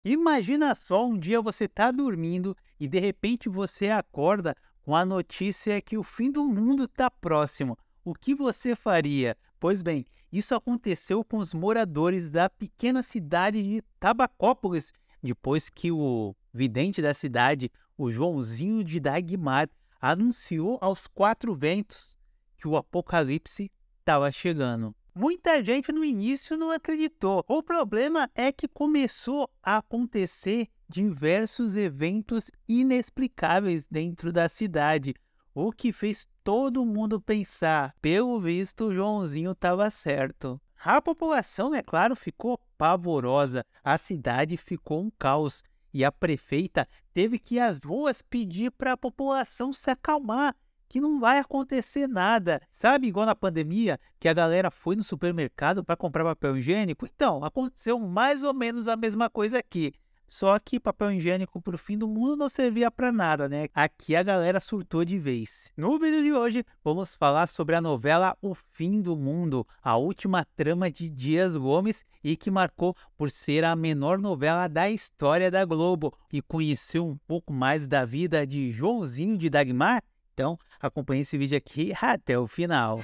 Imagina só, um dia você tá dormindo e de repente você acorda com a notícia que o fim do mundo está próximo. O que você faria? Pois bem, isso aconteceu com os moradores da pequena cidade de Tabacópolis, depois que o vidente da cidade, o Joãozinho de Dagmar, anunciou aos quatro ventos que o apocalipse estava chegando. Muita gente no início não acreditou. O problema é que começou a acontecer diversos eventos inexplicáveis dentro da cidade, o que fez todo mundo pensar. Pelo visto, o Joãozinho estava certo. A população, é claro, ficou pavorosa. A cidade ficou um caos e a prefeita teve que ir às ruas pedir para a população se acalmar, que não vai acontecer nada. Sabe, igual na pandemia, que a galera foi no supermercado para comprar papel higiênico? Então, aconteceu mais ou menos a mesma coisa aqui. Só que papel higiênico pro fim do mundo não servia para nada, né? Aqui a galera surtou de vez. No vídeo de hoje, vamos falar sobre a novela O Fim do Mundo, a última trama de Dias Gomes e que marcou por ser a menor novela da história da Globo. E conhecer um pouco mais da vida de Joãozinho de Dagmar? Então, acompanhe esse vídeo aqui até o final.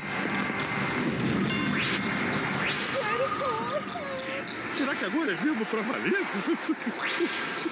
Será que agora é vivo pra valer?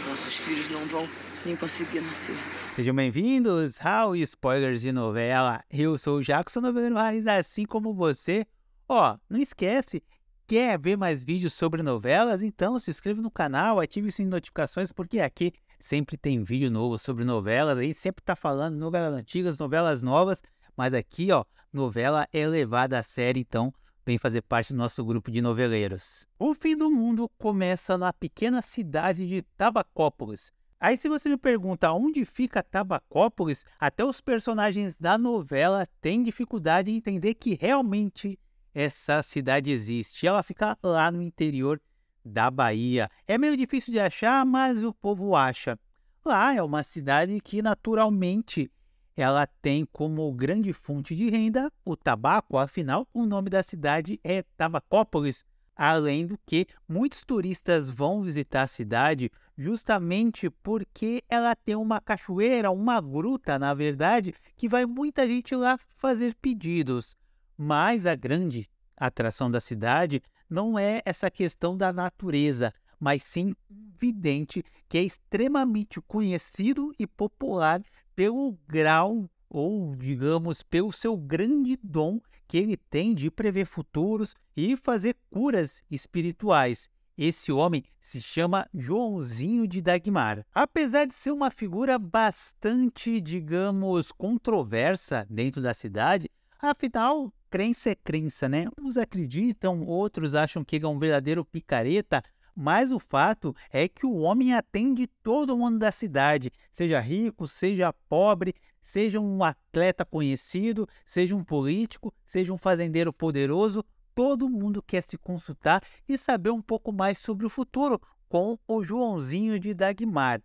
Nossos filhos não vão nem conseguir nascer. Sejam bem-vindos ao Spoilers de Novela. Eu sou o Jackson Noveleiro Raiz, assim como você. Ó, não esquece, quer ver mais vídeos sobre novelas? Então se inscreva no canal, ative o sininho de notificações, porque aqui sempre tem vídeo novo sobre novelas. Aí sempre tá falando novelas antigas, novelas novas, mas aqui, ó, novela é levada a sério, então vem fazer parte do nosso grupo de noveleiros. O fim do mundo começa na pequena cidade de Tabacópolis. Aí se você me pergunta onde fica Tabacópolis, até os personagens da novela têm dificuldade em entender que realmente essa cidade existe. Ela fica lá no interior da Bahia. É meio difícil de achar, mas o povo acha. Lá é uma cidade que naturalmente ela tem como grande fonte de renda o tabaco, afinal o nome da cidade é Tabacópolis. Além do que, muitos turistas vão visitar a cidade justamente porque ela tem uma cachoeira, uma gruta, na verdade, que vai muita gente lá fazer pedidos. Mas a grande atração da cidade não é essa questão da natureza, mas sim um vidente que é extremamente conhecido e popular pelo grau ou, digamos, pelo seu grande dom que ele tem de prever futuros e fazer curas espirituais. Esse homem se chama Joãozinho de Dagmar. Apesar de ser uma figura bastante, digamos, controversa dentro da cidade, afinal, crença é crença, né? Uns acreditam, outros acham que ele é um verdadeiro picareta, mas o fato é que o homem atende todo mundo da cidade, seja rico, seja pobre, seja um atleta conhecido, seja um político, seja um fazendeiro poderoso, todo mundo quer se consultar e saber um pouco mais sobre o futuro com o Joãozinho de Dagmar.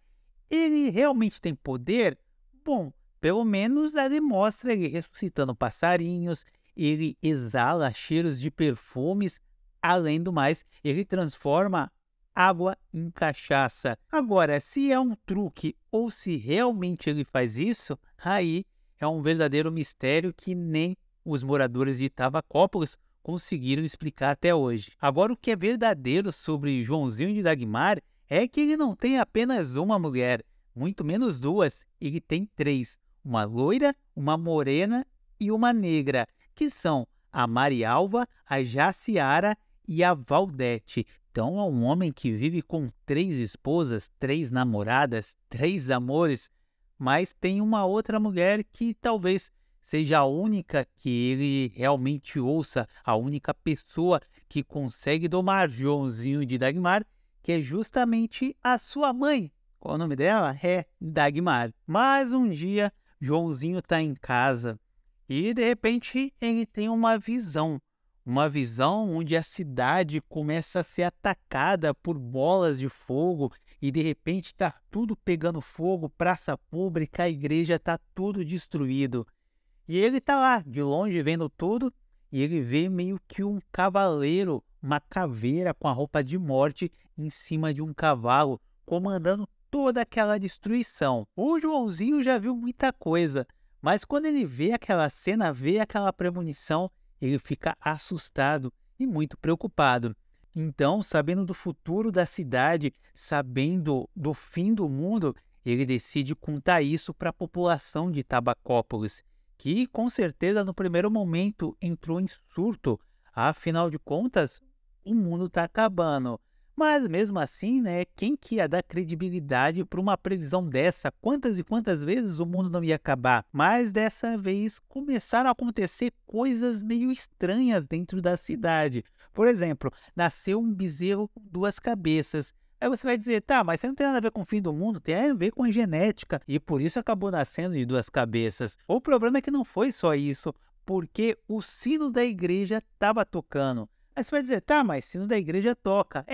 Ele realmente tem poder? Bom, pelo menos ele mostra ele ressuscitando passarinhos, ele exala cheiros de perfumes, além do mais, ele transforma água em cachaça. Agora, se é um truque ou se realmente ele faz isso, aí é um verdadeiro mistério que nem os moradores de Tavacópolis conseguiram explicar até hoje. Agora, o que é verdadeiro sobre Joãozinho de Dagmar é que ele não tem apenas uma mulher, muito menos duas, ele tem três, uma loira, uma morena e uma negra, que são a Marialva, a Jaciara e a Valdete. Então é um homem que vive com três esposas, três namoradas, três amores, mas tem uma outra mulher que talvez seja a única que ele realmente ouça, a única pessoa que consegue domar Joãozinho de Dagmar, que é justamente a sua mãe. Qual o nome dela? É Dagmar. Mas um dia, Joãozinho está em casa e, de repente, ele tem uma visão onde a cidade começa a ser atacada por bolas de fogo e, de repente, está tudo pegando fogo, praça pública, a igreja está tudo destruído. E ele está lá, de longe, vendo tudo, e ele vê meio que um cavaleiro, uma caveira com a roupa de morte em cima de um cavalo, comandando toda aquela destruição. O Joãozinho já viu muita coisa, mas quando ele vê aquela cena, vê aquela premonição, ele fica assustado e muito preocupado. Então, sabendo do futuro da cidade, sabendo do fim do mundo, ele decide contar isso para a população de Tabacópolis, que com certeza no primeiro momento entrou em surto. Afinal de contas, o mundo está acabando. Mas mesmo assim, né, quem que ia dar credibilidade para uma previsão dessa? Quantas e quantas vezes o mundo não ia acabar? Mas dessa vez começaram a acontecer coisas meio estranhas dentro da cidade. Por exemplo, nasceu um bezerro com 2 cabeças. Aí você vai dizer, tá, mas isso não tem nada a ver com o fim do mundo, tem a ver com a genética, e por isso acabou nascendo de 2 cabeças. O problema é que não foi só isso, porque o sino da igreja estava tocando. Aí você vai dizer, tá, mas sino da igreja toca.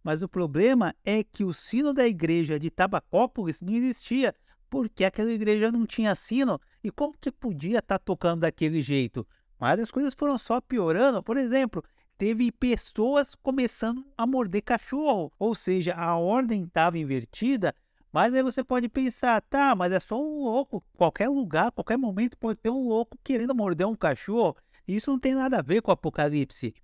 Mas o problema é que o sino da igreja de Tabacópolis não existia, porque aquela igreja não tinha sino, e como que podia estar tocando daquele jeito? Mas as coisas foram só piorando. Por exemplo, teve pessoas começando a morder cachorro, ou seja, a ordem estava invertida. Mas aí você pode pensar, tá, mas é só um louco, qualquer lugar, qualquer momento pode ter um louco querendo morder um cachorro. Isso não tem nada a ver com o Apocalipse.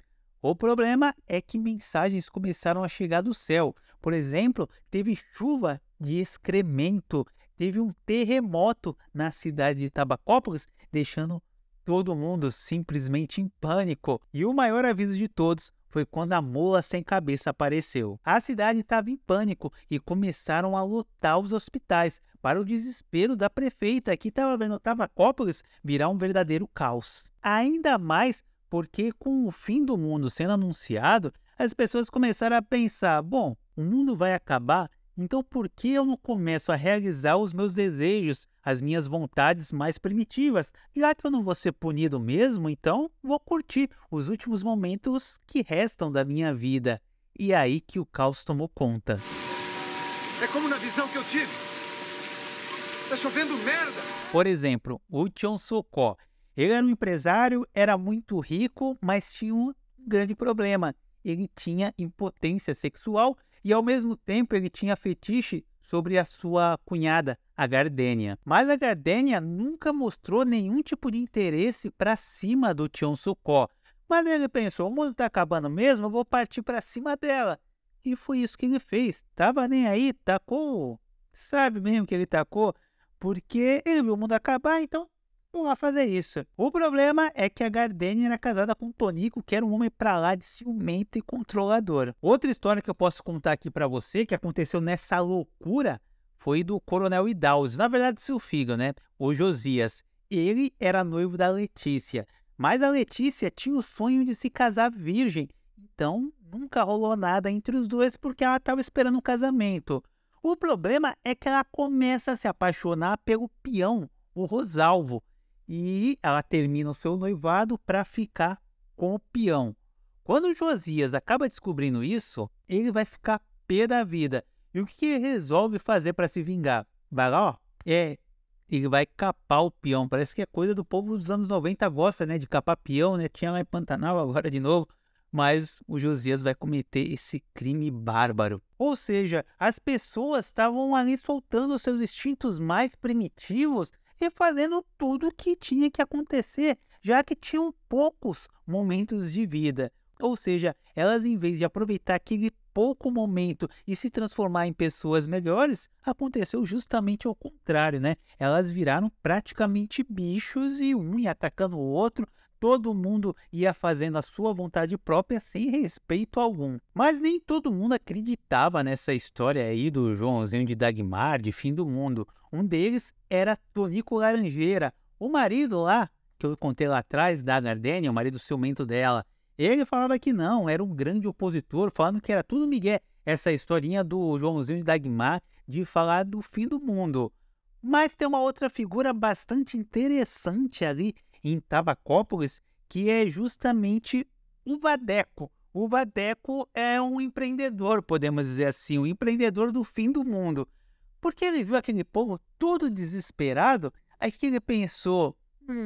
O problema é que mensagens começaram a chegar do céu. Por exemplo, teve chuva de excremento, teve um terremoto na cidade de Tabacópolis, deixando todo mundo simplesmente em pânico. E o maior aviso de todos foi quando a mula sem cabeça apareceu. A cidade estava em pânico e começaram a lotar os hospitais, para o desespero da prefeita, que estava vendo Tabacópolis virar um verdadeiro caos. Ainda mais porque com o fim do mundo sendo anunciado, as pessoas começaram a pensar, bom, o mundo vai acabar, então por que eu não começo a realizar os meus desejos, as minhas vontades mais primitivas? Já que eu não vou ser punido mesmo, então vou curtir os últimos momentos que restam da minha vida. E aí que o caos tomou conta. É como na visão que eu tive. Tá chovendo merda. Por exemplo, o Tião Socó. Ele era um empresário, era muito rico, mas tinha um grande problema. Ele tinha impotência sexual e, ao mesmo tempo, ele tinha fetiche sobre a sua cunhada, a Gardênia. Mas a Gardênia nunca mostrou nenhum tipo de interesse para cima do Tião Socó. Mas ele pensou, o mundo está acabando mesmo, eu vou partir para cima dela. E foi isso que ele fez. Tava nem aí, tacou. Sabe mesmo que ele tacou? Porque ele viu o mundo acabar, então vamos lá fazer isso. O problema é que a Gardênia era casada com o Tonico, que era um homem pra lá de ciumento e controlador. Outra história que eu posso contar aqui pra você, que aconteceu nessa loucura, foi do Coronel Hidalgo. Na verdade, seu filho, né? O Josias. Ele era noivo da Letícia. Mas a Letícia tinha o sonho de se casar virgem. Então, nunca rolou nada entre os dois porque ela estava esperando um casamento. O problema é que ela começa a se apaixonar pelo peão, o Rosalvo. E ela termina o seu noivado para ficar com o peão. Quando o Josias acaba descobrindo isso, ele vai ficar pé da vida. E o que ele resolve fazer para se vingar? Vai lá, ó. Ele vai capar o peão. Parece que é coisa do povo dos anos 90, gosta, né, de capar peão, né? Tinha lá em Pantanal, agora de novo. Mas o Josias vai cometer esse crime bárbaro. Ou seja, as pessoas estavam ali soltando seus instintos mais primitivos e fazendo tudo o que tinha que acontecer, já que tinham poucos momentos de vida. Ou seja, elas, em vez de aproveitar aquele pouco momento e se transformar em pessoas melhores, aconteceu justamente ao contrário, né? Elas viraram praticamente bichos e um ia atacando o outro, todo mundo ia fazendo a sua vontade própria sem respeito algum. Mas nem todo mundo acreditava nessa história aí do Joãozinho de Dagmar, de fim do mundo. Um deles era Tonico Laranjeira, o marido lá, que eu contei lá atrás, da Gardênia, o marido ciumento dela. Ele falava que não, era um grande opositor, falando que era tudo migué, essa historinha do Joãozinho de Dagmar, de falar do fim do mundo. Mas tem uma outra figura bastante interessante ali em Tabacópolis, que é justamente o Vadeco. O Vadeco é um empreendedor, podemos dizer assim, um empreendedor do fim do mundo. Porque ele viu aquele povo todo desesperado, aí que ele pensou,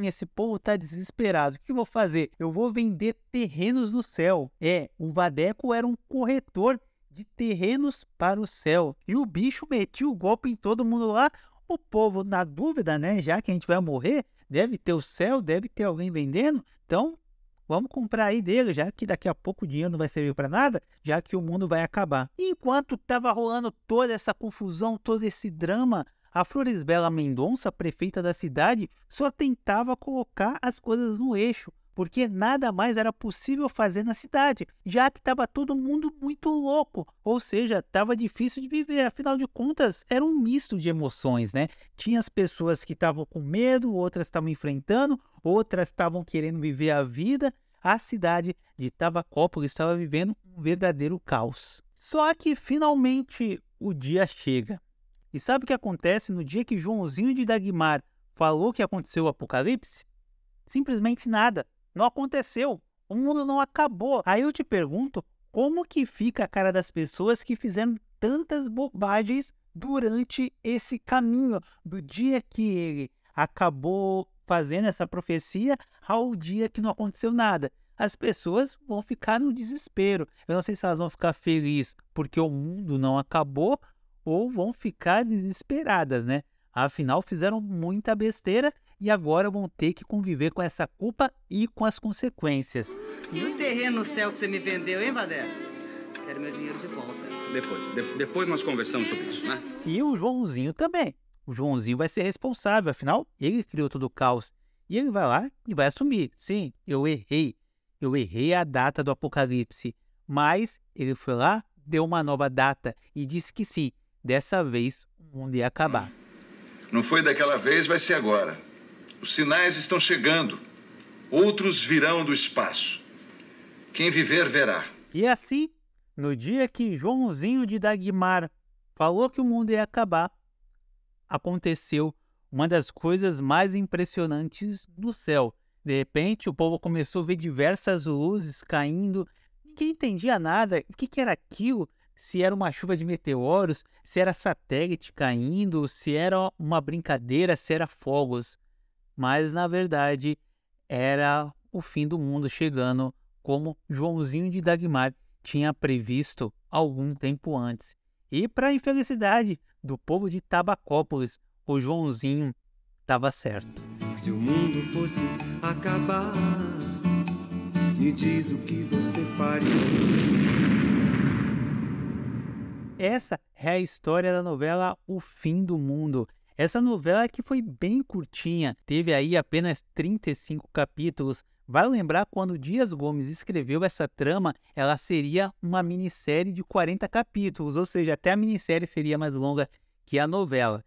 esse povo está desesperado, o que eu vou fazer? Eu vou vender terrenos no céu. O Vadeco era um corretor de de terrenos para o céu. E o bicho metia o golpe em todo mundo lá. O povo, na dúvida, né? Já que a gente vai morrer, deve ter o céu, deve ter alguém vendendo. Então, vamos comprar aí dele, já que daqui a pouco o dinheiro não vai servir para nada, já que o mundo vai acabar. Enquanto estava rolando toda essa confusão, todo esse drama, a Florisbela Mendonça, prefeita da cidade, só tentava colocar as coisas no eixo, porque nada mais era possível fazer na cidade, já que estava todo mundo muito louco, ou seja, estava difícil de viver, afinal de contas, era um misto de emoções, né? Tinha as pessoas que estavam com medo, outras estavam enfrentando, outras estavam querendo viver a vida. A cidade de Tabacópolis estava vivendo um verdadeiro caos. Só que finalmente o dia chega. E sabe o que acontece no dia que Joãozinho de Dagmar falou que aconteceu o apocalipse? Simplesmente nada. Não aconteceu. O mundo não acabou. Aí eu te pergunto, como que fica a cara das pessoas que fizeram tantas bobagens durante esse caminho, do dia que ele acabou fazendo essa profecia ao dia que não aconteceu nada? As pessoas vão ficar no desespero. Eu não sei se elas vão ficar felizes porque o mundo não acabou ou vão ficar desesperadas, né? Afinal, fizeram muita besteira e agora vão ter que conviver com essa culpa e com as consequências. E o terreno no céu que você me vendeu, hein, Badé? Quero meu dinheiro de volta. Depois nós conversamos sobre isso, né? E o Joãozinho também. O Joãozinho vai ser responsável, afinal, ele criou todo o caos. E ele vai lá e vai assumir. Sim, eu errei. Eu errei a data do apocalipse. Mas ele foi lá, deu uma nova data e disse que sim, dessa vez o mundo ia acabar. Não foi daquela vez, vai ser agora. Os sinais estão chegando. Outros virão do espaço. Quem viver, verá. E assim, no dia que Joãozinho de Dagmar falou que o mundo ia acabar, aconteceu uma das coisas mais impressionantes no céu. De repente, o povo começou a ver diversas luzes caindo. Ninguém entendia nada. O que era aquilo? Se era uma chuva de meteoros, se era satélite caindo, se era uma brincadeira, se era fogos. Mas, na verdade, era o fim do mundo chegando, como Joãozinho de Dagmar tinha previsto algum tempo antes. E, para a infelicidade do povo de Tabacópolis, o Joãozinho estava certo. Se o mundo fosse acabar, me diz o que você faria. Essa é a história da novela O Fim do Mundo. Essa novela que foi bem curtinha, teve aí apenas 35 capítulos. Vale lembrar, quando Dias Gomes escreveu essa trama, ela seria uma minissérie de 40 capítulos, ou seja, até a minissérie seria mais longa que a novela.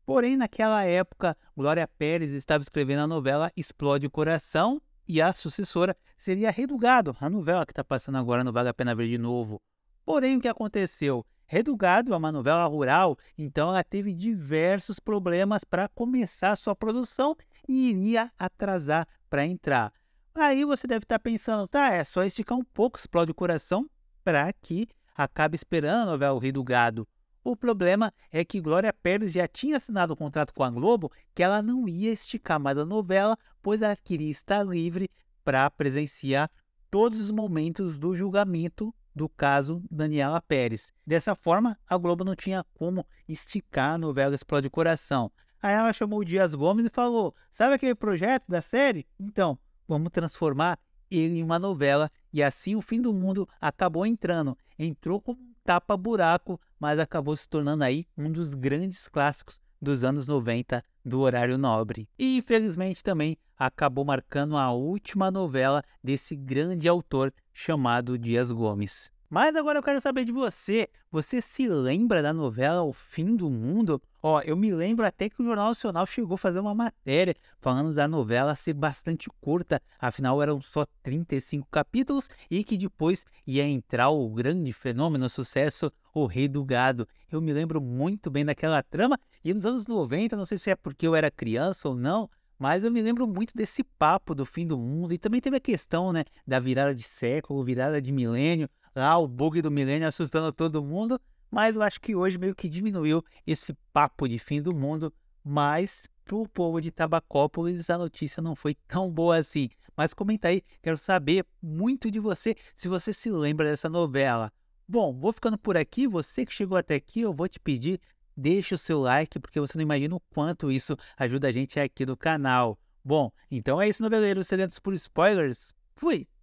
Porém, naquela época, Glória Pérez estava escrevendo a novela Explode o Coração e a sucessora seria Redugado, a novela que está passando agora no Vale a Pena Ver de Novo. Porém, o que aconteceu? Redugado é uma novela rural, então ela teve diversos problemas para começar a sua produção e iria atrasar para entrar. Aí você deve estar pensando, tá, é só esticar um pouco, Explode o Coração, para que acabe esperando a novela O Rei do Gado. O problema é que Glória Pérez já tinha assinado um contrato com a Globo que ela não ia esticar mais a novela, pois ela queria estar livre para presenciar todos os momentos do julgamento do caso Daniela Pérez. Dessa forma, a Globo não tinha como esticar a novela Explode o Coração. Aí ela chamou o Dias Gomes e falou, sabe aquele projeto da série? Então, vamos transformar ele em uma novela. E assim o Fim do Mundo acabou entrando. Entrou como um tapa-buraco, mas acabou se tornando aí um dos grandes clássicos dos anos 90 do horário nobre. E infelizmente também acabou marcando a última novela desse grande autor chamado Dias Gomes. Mas agora eu quero saber de você. Você se lembra da novela O Fim do Mundo? Eu me lembro até que o Jornal Nacional chegou a fazer uma matéria falando da novela ser bastante curta, afinal eram só 35 capítulos e que depois ia entrar o grande fenômeno, sucesso, O Rei do Gado. Eu me lembro muito bem daquela trama e nos anos 90, não sei se é porque eu era criança ou não, mas eu me lembro muito desse papo do fim do mundo e também teve a questão, né, da virada de século, virada de milênio, lá o bug do milênio assustando todo mundo, mas eu acho que hoje meio que diminuiu esse papo de fim do mundo, mas para o povo de Tabacópolis a notícia não foi tão boa assim. Mas comenta aí, quero saber muito de você, se você se lembra dessa novela. Bom, vou ficando por aqui. Você que chegou até aqui, eu vou te pedir, deixa o seu like, porque você não imagina o quanto isso ajuda a gente aqui do canal. Bom, então é isso, noveleiros sedentos por spoilers. Fui!